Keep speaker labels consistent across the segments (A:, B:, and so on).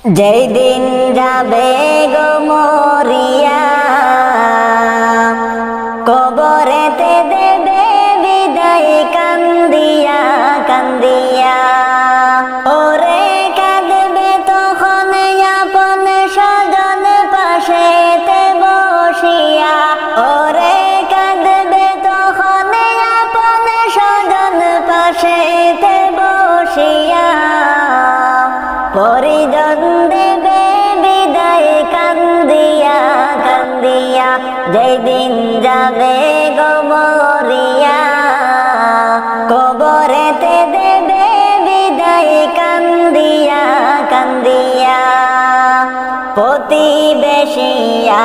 A: যেই দিন যাবে গো মরিয়া, কবরেতে দেবে বিদায় কান্দিয়া কান্দিয়া। ওরে কাঁদবে তখন আপন স্বজন পাশেতে বসিয়া, ওরে কাঁদবে তখন আপন স্বজন পাশেতে বসিয়া। পরিজন দেবে বিদায় কান্দিয়া কান্দিয়া, যেই দিন যাবে গো মরিয়া, কবরেতে দেবে বিদায় কান্দিয়া কান্দিয়া। প্রতিবেশী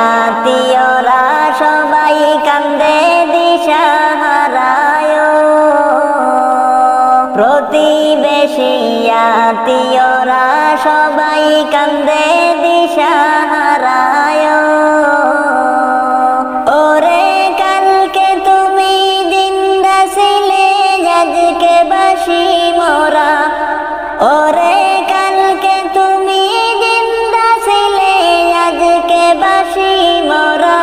A: আত্মীয়রা সবাই কান্দে দিশাহারায়, প্রতিবেশী আত্মীয়রা সবাই কান্দে দিশাহারায়। ওরে কালকে তুমি জিন্দা ছিলে, আজকে বাসি মোরা। ওরে কালকে তুমি জিন্দা ছিলে, আজকে বাসি মোরা।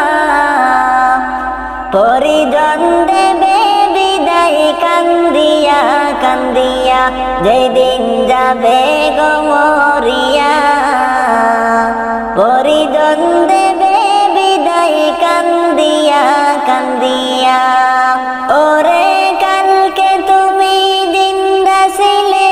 A: পরিজন দেবে বিদায় কান্দিয়া কান্দিয়া, যেই দিন যাবে গো মরিয়া, পরিজন দেবে বিদায় কান্দিয়া কান্দিয়া। ওরে কালকে তুমি জিন্দা ছিলে,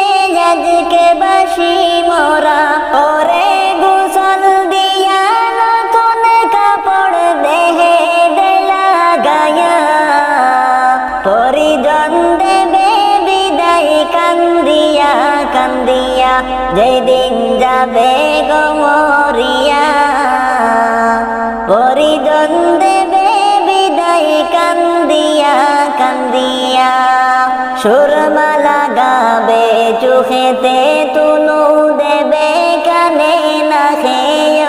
A: আজকে বাসি মোরা। ওরে গোসল দিয়া নতুন কাপড় দেহে দেলা গায়া, পরিজন দেবে বিদায় কান্দিয়া কান্দিয়া, যেই দিন যাবে গো মরিয়া, পরিজন দেবে বিদায় কান্দিয়া কান্দিয়া। সুরমা লাগাবে চোখেতে, তুনু দেবে কানে না খেয়।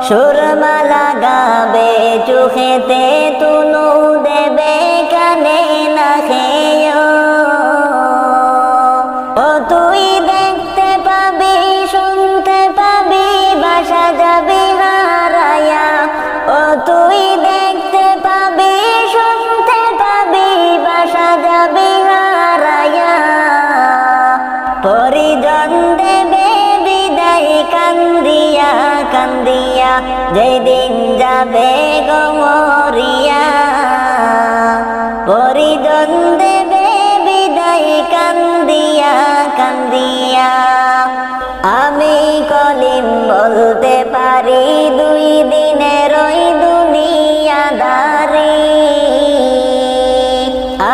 A: সুরমা লাগাবে চোখেতে, তুনু দেবে কানে না খেয়। ও তুই দেখতে পাবি শুনতে পাবি, বাসা যাবি হারায়া। ও তুই দেখতে পাবি শুনতে পাবি, বাসা যাবি হারায়া। পরিজন দেবে বিদায় কান্দিয়া কান্দিয়া, যেই দিন যাবে গো মরিয়া, পরিজন দেবে বিদায় কান্দিয়া কান্দিয়া। আমি কলিম বলতে পারি, দুই দিনের ওই দুনিয়াদারি।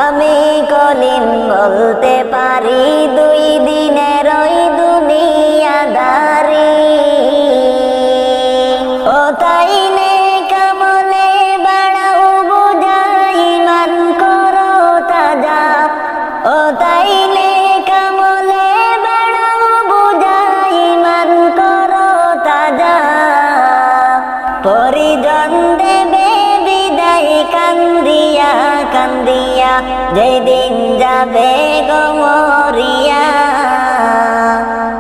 A: আমি কলিম বলতে পারি, দুই দিনের ওই দুনিয়াদারি। ও তাইলে কামলে বাড়াও বুঝাই, মান করো তাজা। ও তাইলে কামলে বাড়াও বুঝাই, মান করো তাজা। পরিজন দেবে বিদায় কান্দিয়া কান্দিয়া, যেই দিন যাবে গো মরিয়া,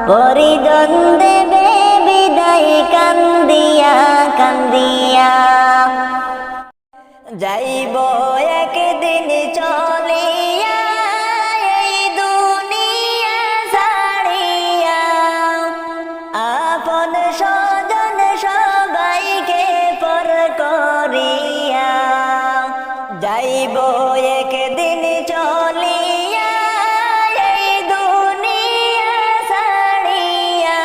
A: পরিজন দেবে বিদায় কান্দিয়া কান্দিয়া। যাইব একদিন চলিয়া এই দুনিয়া ছাড়িয়া, আপন স্বজন সবাইকে পর করিয়া। যাইব একদিন চলিয়া এই দুনিয়া ছাড়িয়া,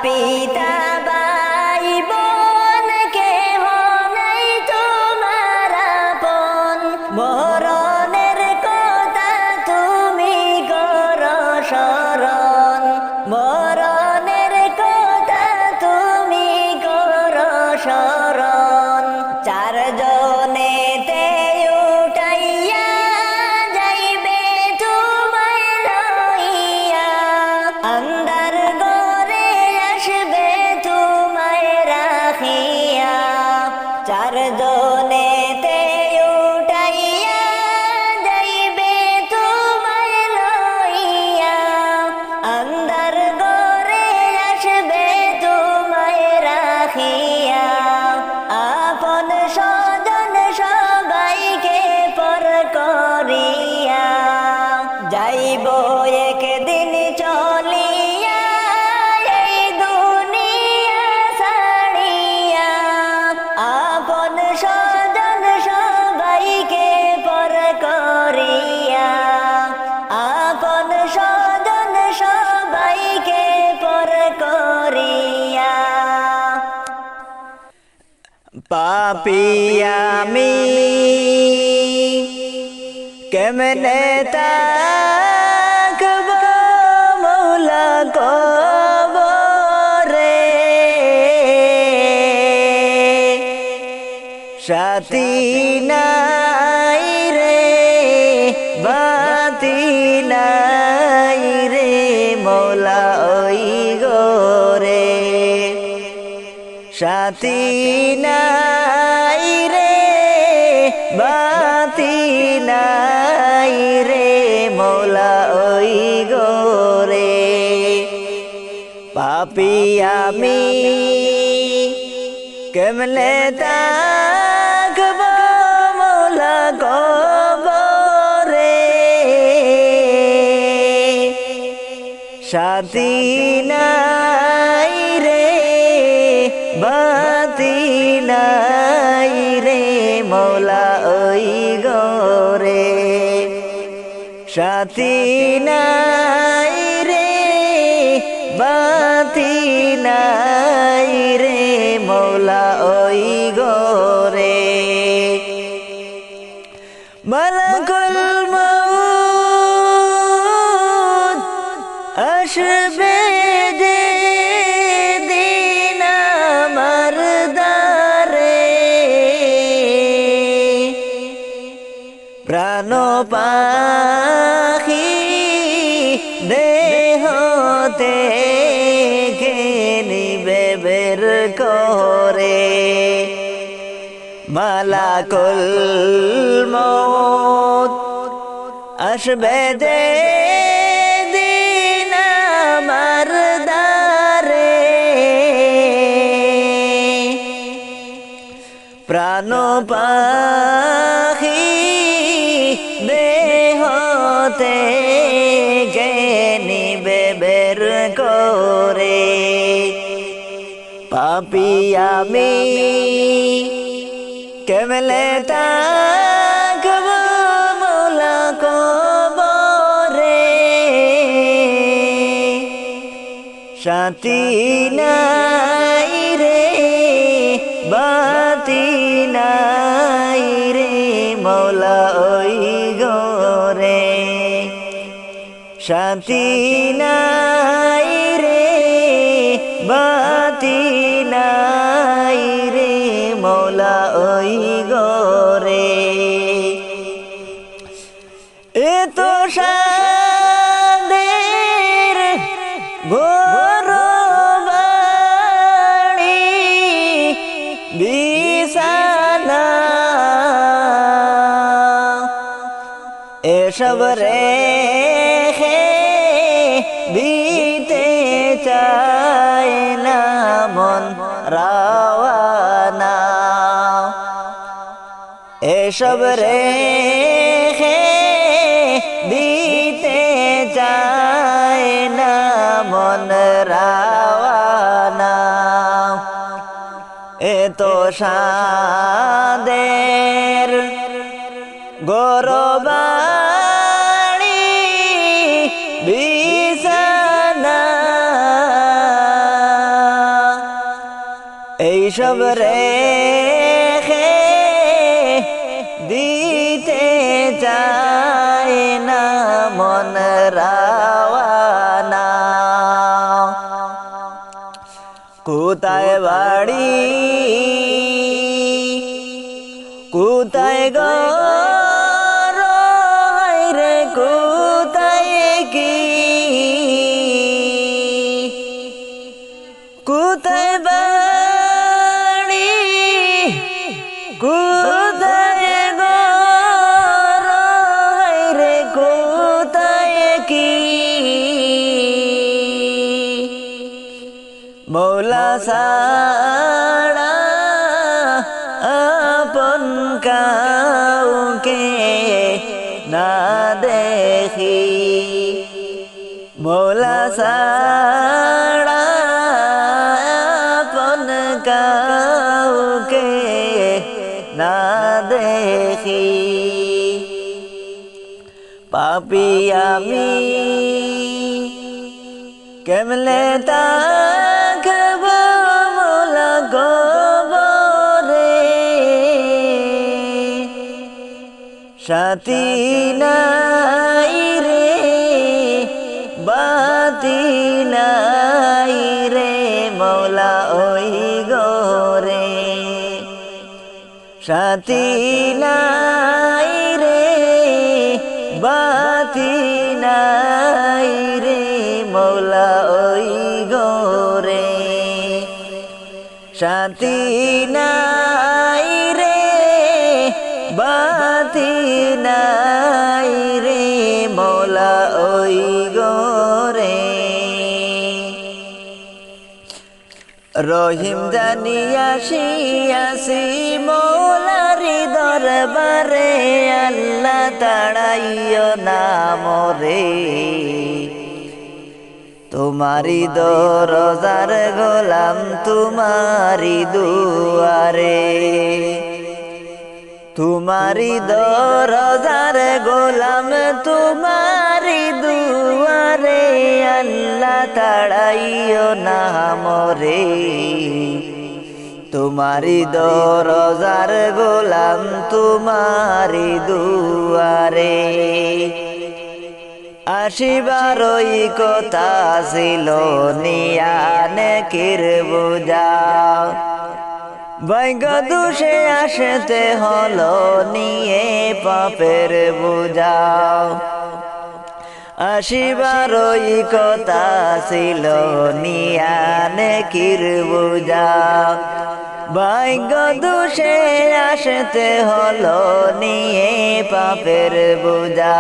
A: পিতা ভাই বোন কেহ নাই তোমার আপন, মরণের কথা তুমি করো স্মরণ, মরণের কথা তুমি করো স্মরণ। চারজনেতে উঠাইয়া যাইবে তোমায় লইয়া, আন্ধার ঘরে আসবে তোমায় রাখিয়া। চারজনেতে উঠাইয়া যাইবে তোমায় লইয়া, আন্ধার ঘরে আসবে তোমায় রাখিয়া। আপন স্বজন সবাইকে পর করিয়া যাইব একদিন চলিয়া এই দুনিয়া ছাড়িয়া। আপন স্বজন সবাইকে পর করিয়া, আপন স্বজন সবাইকে পর করিয়া।
B: পাপী আমি কেমনে তাকব মৌলা কবরে, সাথী নাই রে বাতি নাই রে মৌলা ওই গোরে, সাথী নাই রে বাতি নাই রে মৌলা ওই গোরে। পাপী আমি কেমনে তাকব মৌলা কবরে, সাথী নাই রে বাতি নাই রে মৌলা ওই গোরে, সাথী নাই রে বাতি নাই রে মৌলা ওই গোরে। মালাকুল মউত আসবে যে দিন আমার দ্বারে, প্রাণ পাখি দেহতে নিবে বের করে, মালাকুল মউত আসবে যে দিন আমার দ্বারে, প্রাণ পাখি দেহতে নিবে বের করে। পাপী আমি কেমনে তাকব মৌলা কবরে, সাথী নাই রে বাতি নাই রে মৌলা ওই গোরে, শান্তি নাই রে বাতি নাই রে মৌলা ওই গোরে। এ তো সাদের গরবাড়ি বিছানা, এসব রেখে দিতে চায় না মন রাওয়ানা, এসব রেখে দিতে চায় না মন রাওয়ানা। এ তো সাদের গরবাড়ি বিছানা, সব রেখে দিতে চায় না মন রাওয়ানা। কোথায় বাড়ি কোথায় ঘর রে কোথায় কি, কোথায় বাড়ি কোথায় ঘর রে কোথায় কি, মৌলা ছাড়া আপন কাউকে না দেখি, মৌলা ছাড়া আপন কাউকে না দেখি। পাপী আমি কেমনে তাকব মৌলা কবরে, সাথী নাই রে বাতি নাই রে মৌলা ওই গোরে, সাথী নাই রে বাতি নাই রে মৌলা ওই গোরে, শান্তি নাই রে বাতি নাই রে মৌলা ওই গোরে। রহিম জানিয়াছি মৌলারি দরবারে, আল্লাহ তাড়াইও না মোরে, তোমারি দরজার গোলাম তোমারি দুয়ারে, তোমারি দরজার গোলাম তোমারি দুয়ারে, আল্লাহ তাড়াইও না মোরে, তোমারি দরজার গোলাম তোমারি দুয়ারে। আসিবারই কথা ছিল নিয়ানে কির বুঝা, ভাগ্য দোষে আসতে হলো নিয়ে পাপের বুঝা, আসিবারই কথা ছিল নিয়ানে কির বুঝা, ভাগ্য দোষে আসতে হলো নিয়ে পাপের বুঝা।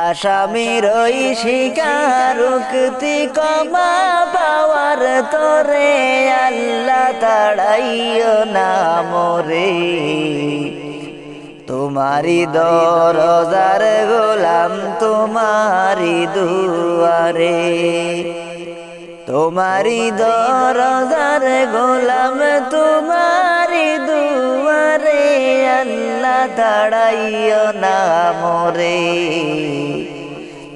B: আসামির ওই স্বীকারোক্তি ক্ষমা পাওয়ার তোরে, আল্লাহ তাড়াইও না মোরে, তোমারি দরজার গোলাম তোমারি দুয়ারে, তোমারি দরজার গোলাম তোমারি দুয়ারে, আল্লাহ তাড়াইও না মোরে,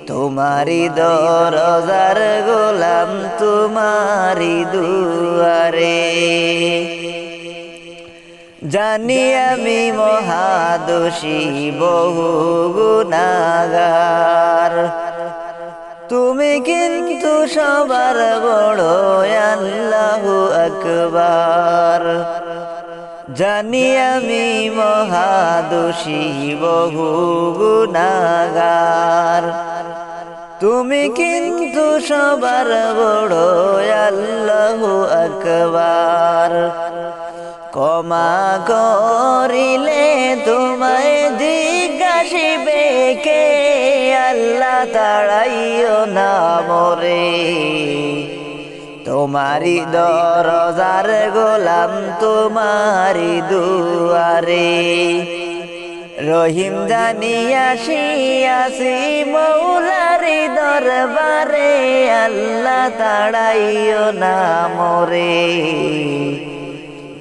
B: তোমারি দরজার গোলাম তোমারি দুয়ারে। জানি আমি মহাদোষী বহু গুনাহগার, তুমি কিন্তু সবার বড় আল্লাহু আকবার। জানি আমি মহাদোষী বহু গুনাহগার, তুমি কিন্তু সবার বড় আল্লাহু আকবার। ক্ষমা করিলে তোমায় জিজ্ঞাসিবে কে, আল্লাহ তাড়াইও না মোরে, তোমারি দরজার গোলাম তোমারি দুয়ারে। রহিম জানিয়াছি মৌলারি দরবারে, আল্লাহ তাড়াইও না মোরে,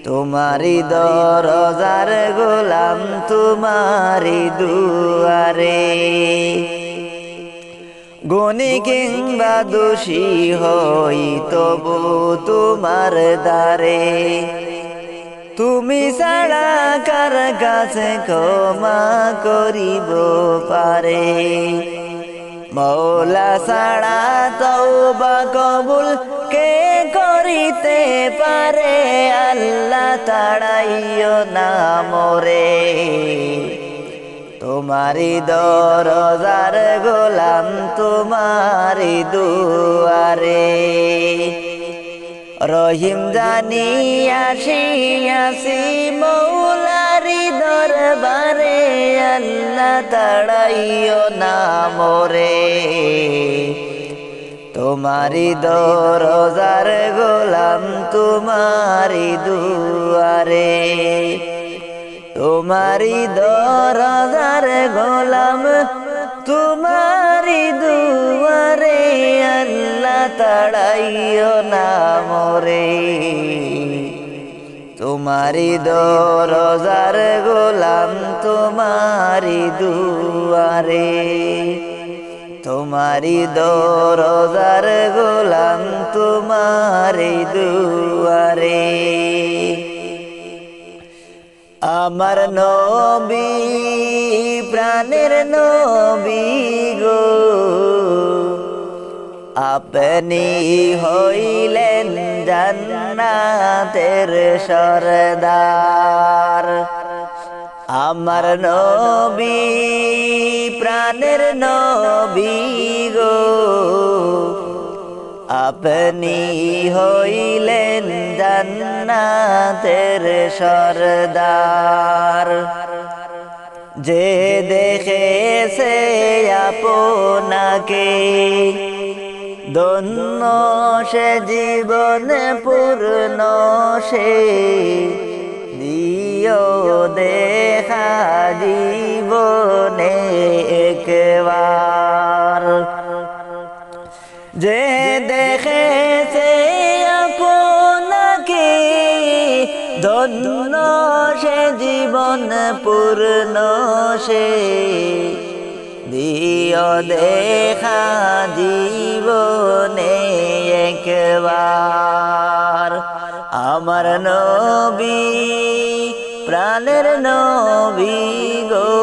B: তোমারি দরজার গোলাম তোমারি দুয়ারে। গুণী কিংবা দোষী হই তবু তোমার দ্বারে, তুমি ছাড়া কার কাছে ক্ষমা করিব পারে। মৌলা ছাড়া তওবা কবুল কে করিতে পারে, আল্লাহ তাড়াইও না মোরে। তোমারি দরজার গোলাম তোমারি দুয়ারে, রহিম জানি আসিয়াছি মৌলারি দরবারে, আল্লাহ তাড়াইও না মোরে। তোমারি দরজার গোলাম তোমারি দুয়ারে, তোমারি দরজার গোলাম তোমারি দুয়ারে, আল্লাহ তাড়াইও না মোরে। তোমারি দরজার গোলাম তোমারি দুয়ারে, তোমারি দরজার গোলাম তোমারি দুয়ারে। আমার নবী প্রাণের নবী গো, আপনি হইলেন জান্নাতের সরদার। আমার নবী প্রাণের নবী গো, আপনি হইলেন জান্নাতের সরদার। যে দেখেছে আপনাকে ধন্য সে জীবন পূর্ণ সে, দিও দেখা জীবনে একবার। যে দেখেছে আপনাকে ধন্য সে জীবন পূর্ণ সে, দিও দেখা জীবনে একবার। আমার নবী প্রাণের নবী গো,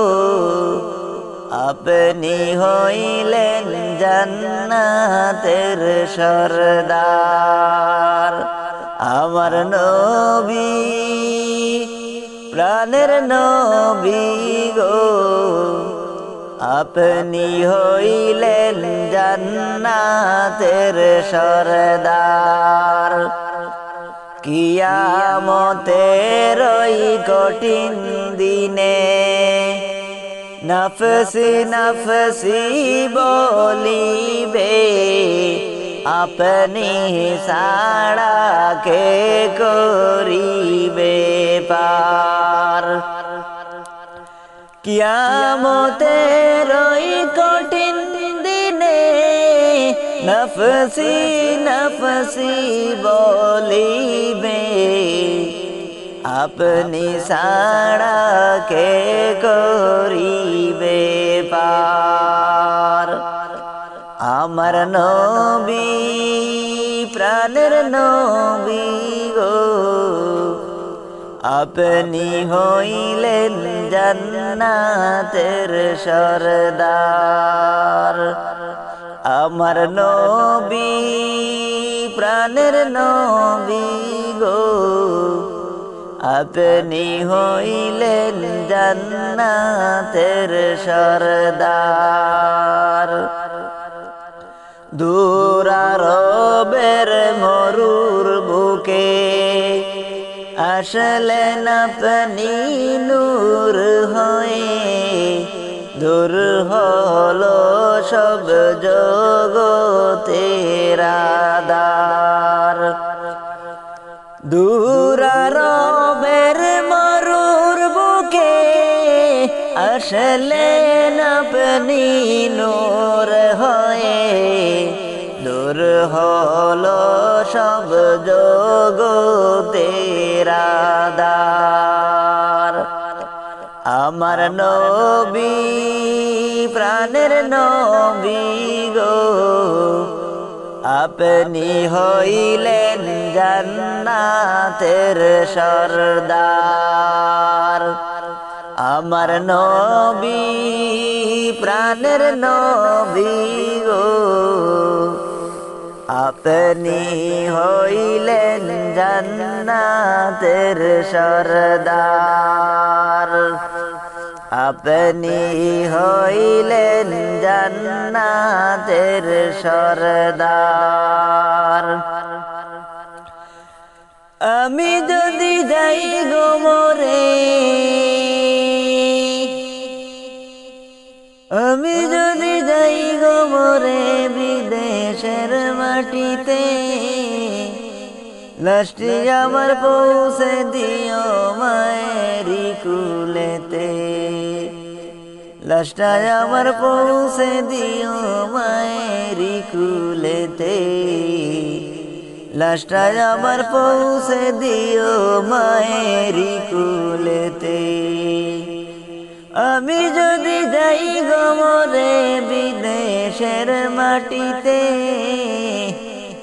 B: আপনি হইলেন জান্নাতের সরদার। আমার নবী প্রাণের নবী গো, আপনি হইলেন জান্নাতের সরদার। কিয়ামতের ওই কঠিন দিনে নফসি নফসি বলিবে, আপনি ছাড়া কে করিবে পার। কিয়ামতের ওই কঠিন দিনে নফসি নফসি বলিবে, আপনি ছাড়া কে করিবে পার। আমার নবী প্রাণের নবী গো, আপনি হইলেন জান্নাতের সরদার। আমার নবী প্রাণের নবী গো, আপনি হইলেন জান্নাতের সরদার। দূর আরবের মরুর বুকে আসলেন আপনি নূর হয়ে, দূর হলো সব জগতের আধার। দূর আরবের মরুর বুকে আসলেন আপনি নূর হয়ে, দূর হলো সব জগতের আধার। আমার নবী প্রাণের নবী গো আপনি হইলেন জান্নাতের সরদার আমার নবী প্রাণের নবী গো আপনি হইলেন জান্নাতের সরদার আপনি হইলেন জান্নাতের সরদার আমি যদি যাই গো মরে আমি যদি যাই গো মরে বিদেশের মাটিতে লাশটি আমার পৌঁছে দিও মায়েরি কুলেতে লাশটা আমার পৌঁছে দিও মায়েরি কুলেতে লাশটা আমার পৌঁছে দিও মায়েরি কুলেতে আমি যদি যাই গো মরে বিদেশের মাটিতে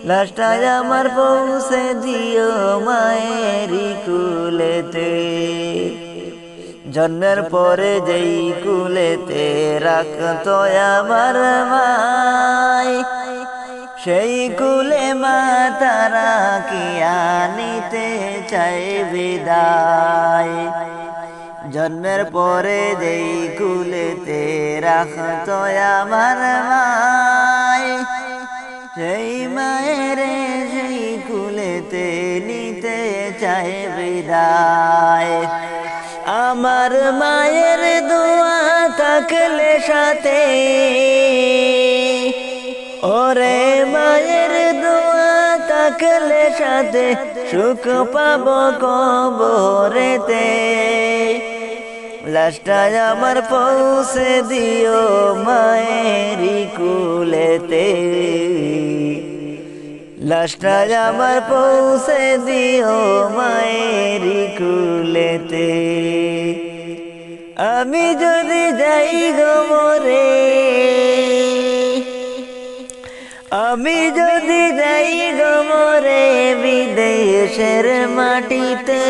B: লাশটা আমার পৌঁছে দিও মায়েরি কুলেতে জন্মের পরে যেই কুলেতে রাখতো আমার মাই সেই কুলে মা তারা কি আনিতে চাই বিদায় জন্মের পরে যেই কুলেতে রাখতো আমার মাই সেই মায়ের সেই কুলেতে নিতে চাই বিদায় আমার মায়ের দোয়া থাকলে সাথে ওরে মায়ের দোয়া থাকলে সাথে সুখ পাব কবরেতে লাশটা আমার পৌঁছে দিও মায়েরি কুলেতে লাশটা আমার পৌঁছে দিও মায়েরি কুলেতে আমি যদি যাই গো মরে আমি যদি যাই গো মরে বিদেশের মাটিতে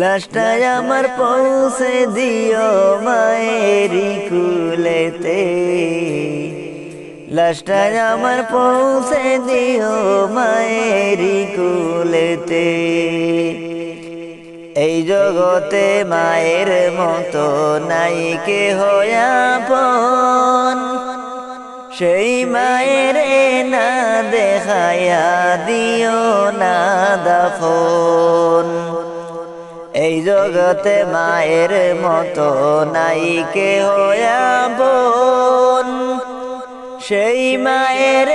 B: লাশটা আমার পৌঁছে দিও মায়েরি কুলেতে লাশটা আমার পৌঁছে দিও মায়েরি কুলেতে এই জগতে মায়ের মতো নাই কেহ আপন সেই মায়ের না দেখায়া দিও না দাফন এই জগতে মায়ের মতো নাই কেহ আপন সেই মায়ের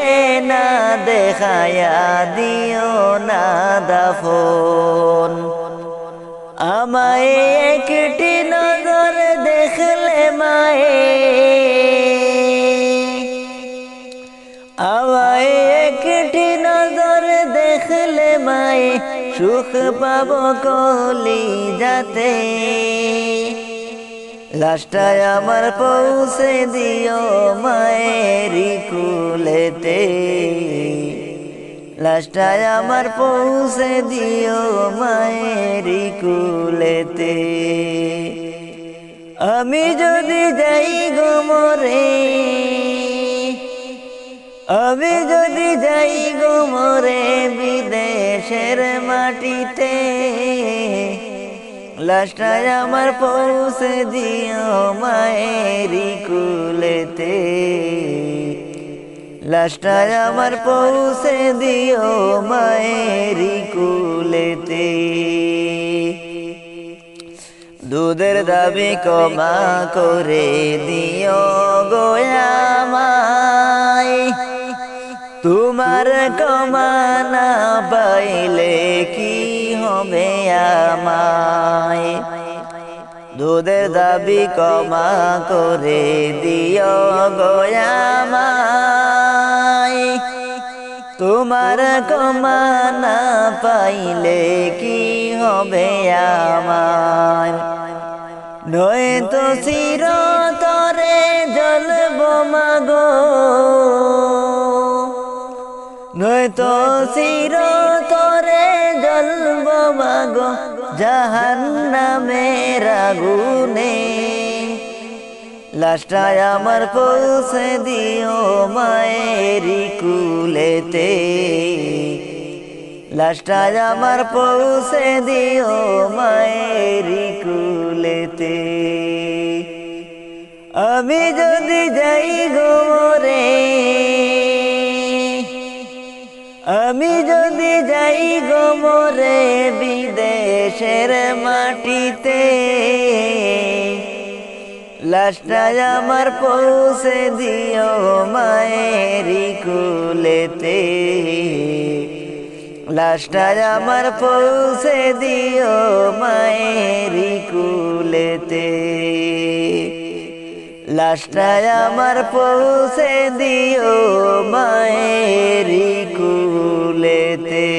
B: না দেখায়া দিও না দাফন আমায় একটি নজর দেখলে মায়ে আমায় একটি নজর দেখলে মায়ে সুখ পাব কলি যাতে লাশটা আমার পৌঁছে দিও মায়েরি কুলেতে লাশটা আমার পৌঁছে দিও মায়েরি কুলেতে আমি যদি যাই গো মরে আমি যদি যাই গো মরে বিদেশের মাটিতে লাশটা আমার পৌঁছে দিও মায়েরি কুলেতে লাশটা আমার পৌঁছে দিও মায়েরি কুলেতে দুধের দাবি কমা করে দিও গোয়ামাই তোমার ক্ষমা না পাইলে কি হবে আমায় দুধের দাবি ক্ষমা করে দিও গোয়ামাই তোমার ক্ষমা না পাইলে কি হবে আমায় নয়তো চিরতরে জ্বলব মাগো, নয়তো চিরতরে জ্বলব মাগো জাহান্নামের আগুনে। লাশটায় আমার পৌঁছে দিও মায়েরি কুলেতে, লাশটায় আমার পৌঁছে দিও মায়েরি কুলেতে। আমি যদি যাই গো মরে, আমি যদি যাই গো মরে বিদেশের মাটিতে, লাশটায় আমার পৌঁছে দিও মায়েরি কুলেতে, লাশটায় আমার পৌঁছে দিও মায়েরি কুলেতে, লাশটায় আমার পৌঁছে দিও মায়েরি কুলেতে।